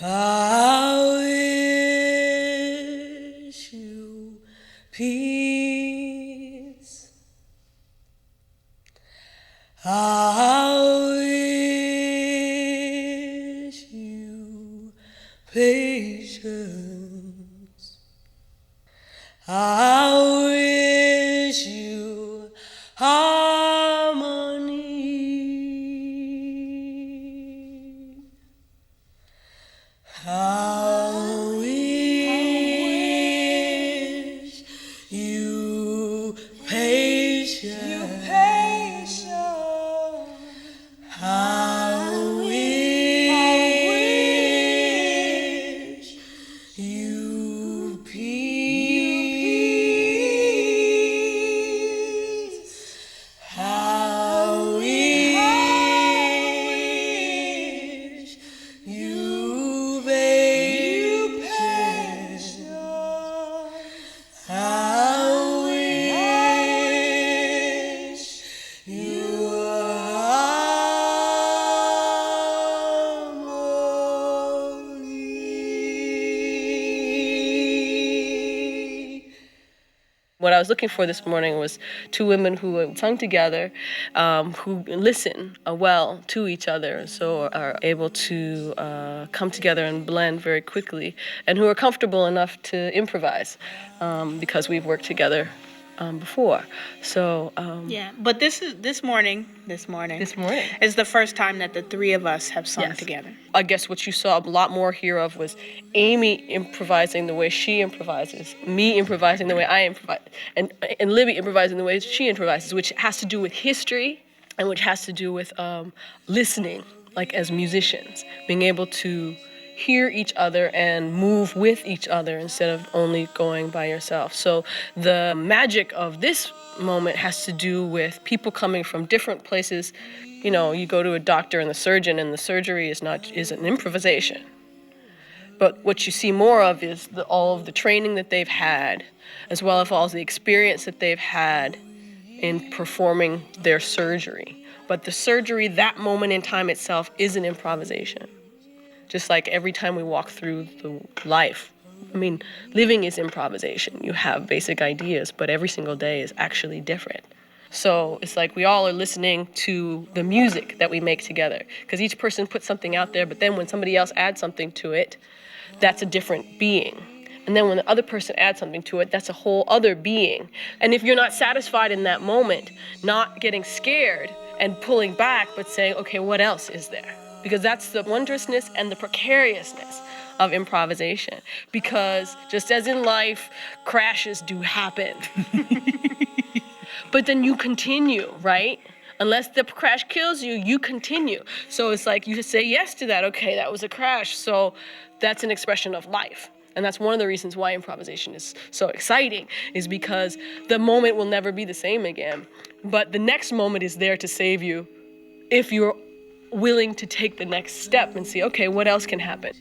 I wish you peace. I wish you patience. I wish you harmony. I wish you patience. I wish you peace. I wish you patience. I wish you harmony. What I was looking for this morning was two women who had sung together, who listen well to each other, so are able to come together and blend very quickly, and who are comfortable enough to improvise because we've worked together before. So Yeah, but this morning is the first time that the three of us have sung together. I guess what you saw a lot more here of was Aimee improvising the way she improvises, me improvising the way I improvise, and Libby improvising the way she improvises, which has to do with history and which has to do with listening, like as musicians, being able to hear each other and move with each other instead of only going by yourself. So the magic of this moment has to do with people coming from different places. You know, you go to a doctor and the surgeon, and the surgery is an improvisation. But what you see more of is all of the training that they've had, as well as all of the experience that they've had in performing their surgery. But the surgery, that moment in time itself, is an improvisation. Just like every time we walk through the life. I mean, living is improvisation. You have basic ideas, but every single day is actually different. So it's like we all are listening to the music that we make together, because each person puts something out there, but then when somebody else adds something to it, that's a different being. And then when the other person adds something to it, that's a whole other being. And if you're not satisfied in that moment, not getting scared and pulling back, but saying, okay, what else is there? Because that's the wondrousness and the precariousness of improvisation. Because just as in life, crashes do happen. But then you continue, right? Unless the crash kills you, you continue. So it's like you say yes to that. Okay, that was a crash. So that's an expression of life. And that's one of the reasons why improvisation is so exciting, is because the moment will never be the same again. But the next moment is there to save you if you're willing to take the next step and see, okay, what else can happen?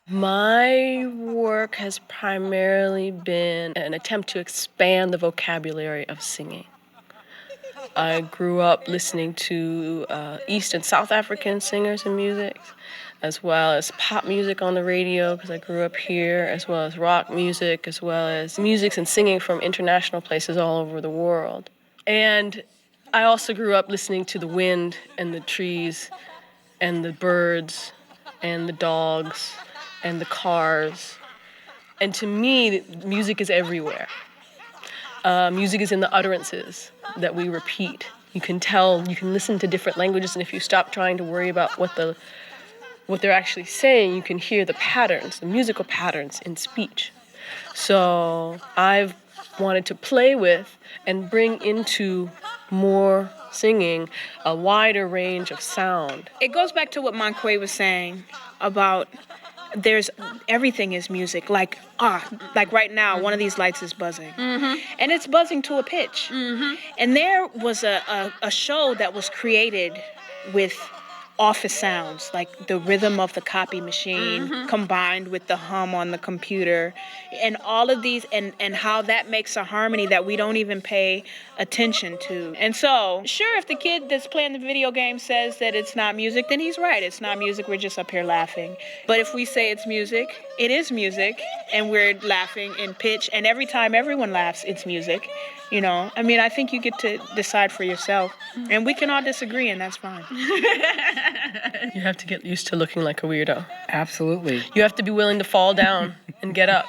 My work has primarily been an attempt to expand the vocabulary of singing. I grew up listening to East and South African singers and music, as well as pop music on the radio, because I grew up here, as well as rock music, as well as music and singing from international places all over the world. And I also grew up listening to the wind and the trees and the birds and the dogs and the cars. And to me, music is everywhere. Music is in the utterances that we repeat. You can tell, you can listen to different languages, and if you stop trying to worry about what they're actually saying, you can hear the patterns, the musical patterns in speech. So I've wanted to play with and bring into more singing a wider range of sound. It goes back to what Mankwe was saying about there's everything is music. Like right now, one of these lights is buzzing, and it's buzzing to a pitch. And there was a show that was created with office sounds, like the rhythm of the copy machine combined with the hum on the computer, and all of these, and how that makes a harmony that we don't even pay attention to. And so, sure, if the kid that's playing the video game says that it's not music, then he's right. It's not music. We're just up here laughing. But if we say it's music, it is music, and we're laughing in pitch, and every time everyone laughs, it's music. You know, I mean, I think you get to decide for yourself, and we can all disagree, and that's fine. You have to get used to looking like a weirdo. Absolutely. You have to be willing to fall down and get up.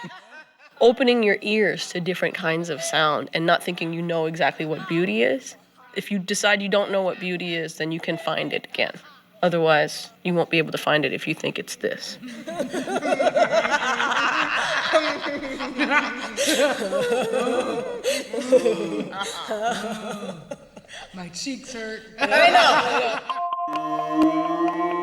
Opening your ears to different kinds of sound and not thinking you know exactly what beauty is. If you decide you don't know what beauty is, then you can find it again. Otherwise, you won't be able to find it if you think it's this. My cheeks hurt. I know.